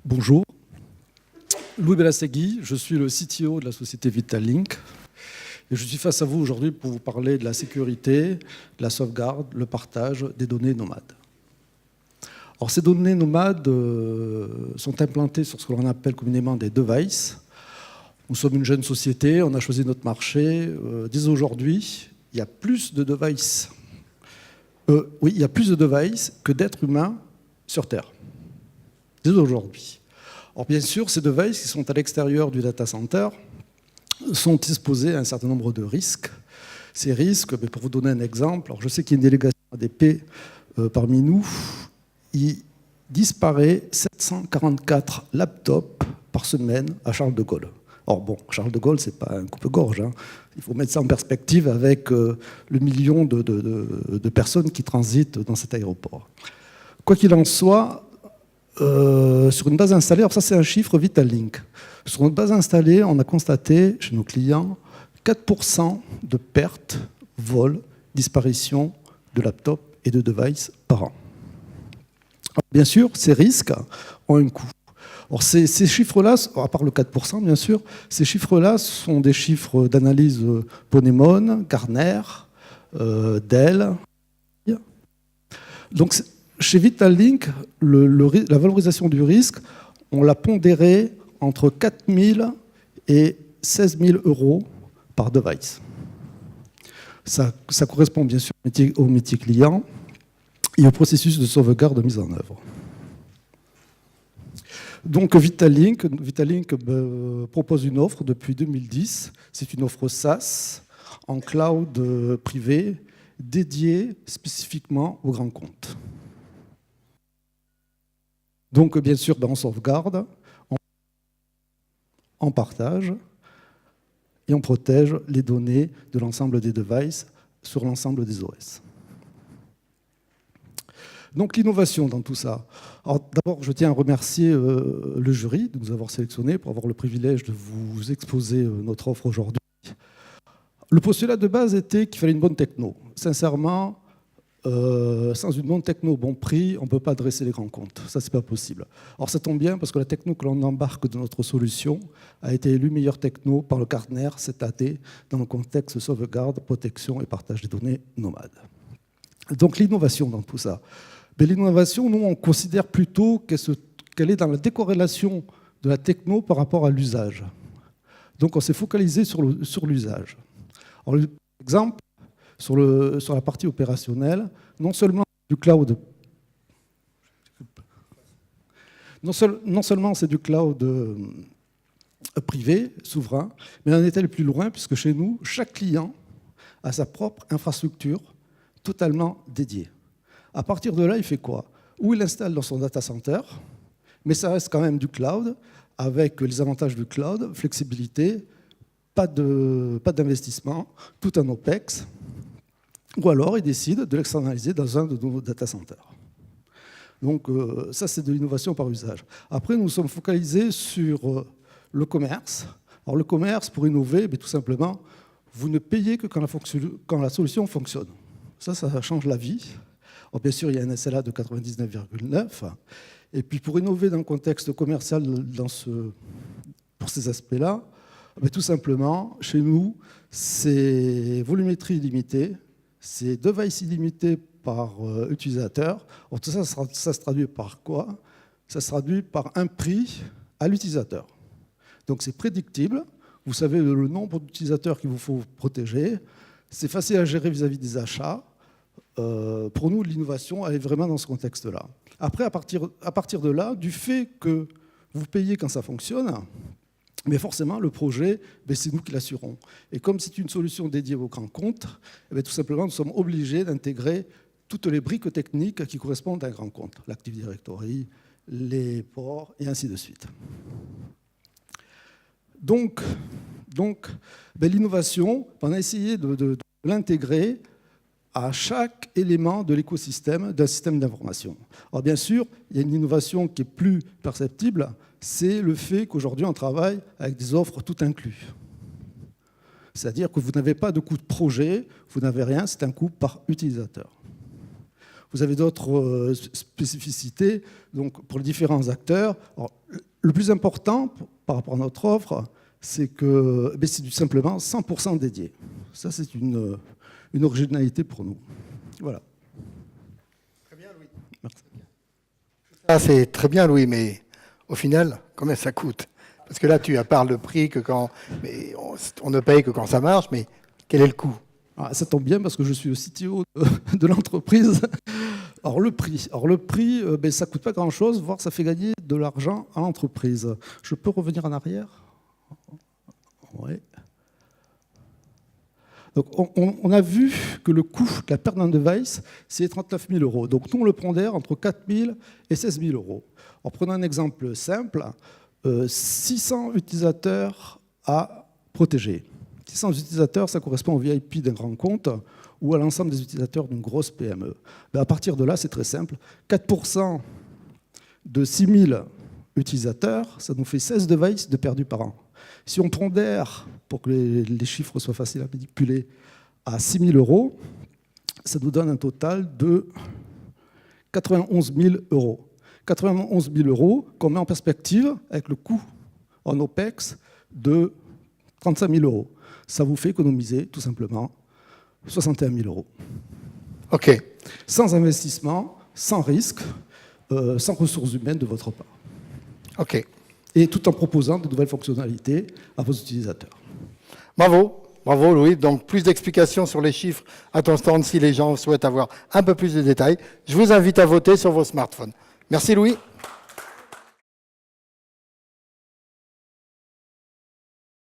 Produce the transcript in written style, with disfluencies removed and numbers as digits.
Bonjour, Louis Bellasegui, je suis le CTO de la société Vitallink et je suis face à vous aujourd'hui pour vous parler de la sécurité, de la sauvegarde, le partage des données nomades. Alors, ces données nomades sont implantées sur ce que l'on appelle communément des devices. Nous sommes une jeune société, on a choisi notre marché. Dès aujourd'hui, il y a plus de devices. Il y a plus de devices que d'êtres humains sur Terre. Dès aujourd'hui. Or, bien sûr, ces devices qui sont à l'extérieur du data center sont exposés à un certain nombre de risques. Ces risques, pour vous donner un exemple, alors je sais qu'il y a une délégation ADP parmi nous, il disparaît 744 laptops par semaine à Charles de Gaulle. Or bon, Charles de Gaulle, ce n'est pas un coupe-gorge. Hein. Il faut mettre ça en perspective avec le million de personnes qui transitent dans cet aéroport. Quoi qu'il en soit, sur une base installée, alors ça c'est un chiffre Vitallink. Sur une base installée, on a constaté chez nos clients 4% de pertes, vols, disparitions de laptops et de devices par an. Alors, bien sûr, ces risques ont un coût. Alors, ces chiffres-là, à part le 4% bien sûr, ces chiffres-là sont des chiffres d'analyse Ponemon, Gartner, Dell. Donc, chez Vitallink, la valorisation du risque, on l'a pondéré entre 4 000 et 16 000 euros par device. Ça correspond bien sûr au métier client et au processus de sauvegarde mise en œuvre. Donc Vitallink propose une offre depuis 2010. C'est une offre SaaS en cloud privé dédiée spécifiquement aux grands comptes. Donc, bien sûr, on sauvegarde, on partage et on protège les données de l'ensemble des devices sur l'ensemble des OS. Donc, l'innovation dans tout ça. D'abord, je tiens à remercier le jury de nous avoir sélectionnés pour avoir le privilège de vous exposer notre offre aujourd'hui. Le postulat de base était qu'il fallait une bonne techno. Sincèrement, sans une bonne techno au bon prix, on ne peut pas dresser les grands comptes. Ça, ce n'est pas possible. Alors, ça tombe bien parce que la techno que l'on embarque de notre solution a été élue meilleure techno par le Gartner cette année dans le contexte de sauvegarde, protection et partage des données nomades. Donc, l'innovation dans tout ça. Mais l'innovation, nous, on considère plutôt qu'elle est dans la décorrélation de la techno par rapport à l'usage. Donc, on s'est focalisé sur l'usage. Alors, par exemple, sur la partie opérationnelle, non seulement du cloud, non seulement c'est du cloud privé, souverain, mais on est allé plus loin, puisque chez nous, chaque client a sa propre infrastructure totalement dédiée. À partir de là, il fait quoi? Ou il installe dans son data center, mais ça reste quand même du cloud, avec les avantages du cloud, flexibilité, pas d'investissement, tout en OPEX. Ou alors, il décide de l'externaliser dans un de nos data centers. Donc, ça, c'est de l'innovation par usage. Après, nous sommes focalisés sur le commerce. Alors, le commerce, pour innover, tout simplement, vous ne payez que quand la solution fonctionne. Ça change la vie. Alors, bien sûr, il y a un SLA de 99,9. Et puis, pour innover dans le contexte commercial pour ces aspects-là, tout simplement, chez nous, c'est volumétrie illimitée, c'est device illimité par utilisateur. Alors, tout ça, ça se traduit par quoi? Ça se traduit par un prix à l'utilisateur. Donc, c'est prédictible. Vous savez le nombre d'utilisateurs qu'il vous faut protéger. C'est facile à gérer vis-à-vis des achats. Pour nous, l'innovation, elle est vraiment dans ce contexte-là. Après, à partir de là, du fait que vous payez quand ça fonctionne, mais forcément, le projet, c'est nous qui l'assurons. Et comme c'est une solution dédiée aux grands comptes, tout simplement, nous sommes obligés d'intégrer toutes les briques techniques qui correspondent à un grand compte. L'Active Directory, les ports, et ainsi de suite. Donc l'innovation, on a essayé de l'intégrer à chaque élément de l'écosystème d'un système d'information. Alors bien sûr, il y a une innovation qui est plus perceptible, c'est le fait qu'aujourd'hui on travaille avec des offres tout inclus. C'est-à-dire que vous n'avez pas de coût de projet, vous n'avez rien, c'est un coût par utilisateur. Vous avez d'autres spécificités donc, pour les différents acteurs. Alors, le plus important par rapport à notre offre, c'est que c'est simplement 100% dédié. Ça, c'est une originalité pour nous. Voilà. Très bien, Louis. Merci. Ça, c'est très bien, Louis, mais au final, combien ça coûte? Parce que là, tu parles de prix que quand... Mais on ne paye que quand ça marche, mais quel est le coût? Ça tombe bien parce que je suis le CTO de l'entreprise. Alors le prix, ça ne coûte pas grand-chose, voire ça fait gagner de l'argent à l'entreprise. Je peux revenir en arrière? Oui. Donc on a vu que le coût de la perte d'un device, c'est 39 000 €. Donc nous, on le pondère entre 4 000 et 16 000 €. En prenant un exemple simple, 600 utilisateurs à protéger. 600 utilisateurs, ça correspond au VIP d'un grand compte ou à l'ensemble des utilisateurs d'une grosse PME. À partir de là, c'est très simple. 4% de 6 000 utilisateurs, ça nous fait 16 devices de perdus par an. Si on pondère, pour que les chiffres soient faciles à manipuler, à 6 000 €, ça nous donne un total de 91 000 €. 91 000 € qu'on met en perspective avec le coût en OPEX de 35 000 €. Ça vous fait économiser tout simplement 61 000 €. OK. Sans investissement, sans risque, sans ressources humaines de votre part. OK. Et tout en proposant de nouvelles fonctionnalités à vos utilisateurs. Bravo. Bravo, Louis. Donc, plus d'explications sur les chiffres à ton stand si les gens souhaitent avoir un peu plus de détails. Je vous invite à voter sur vos smartphones. Merci, Louis.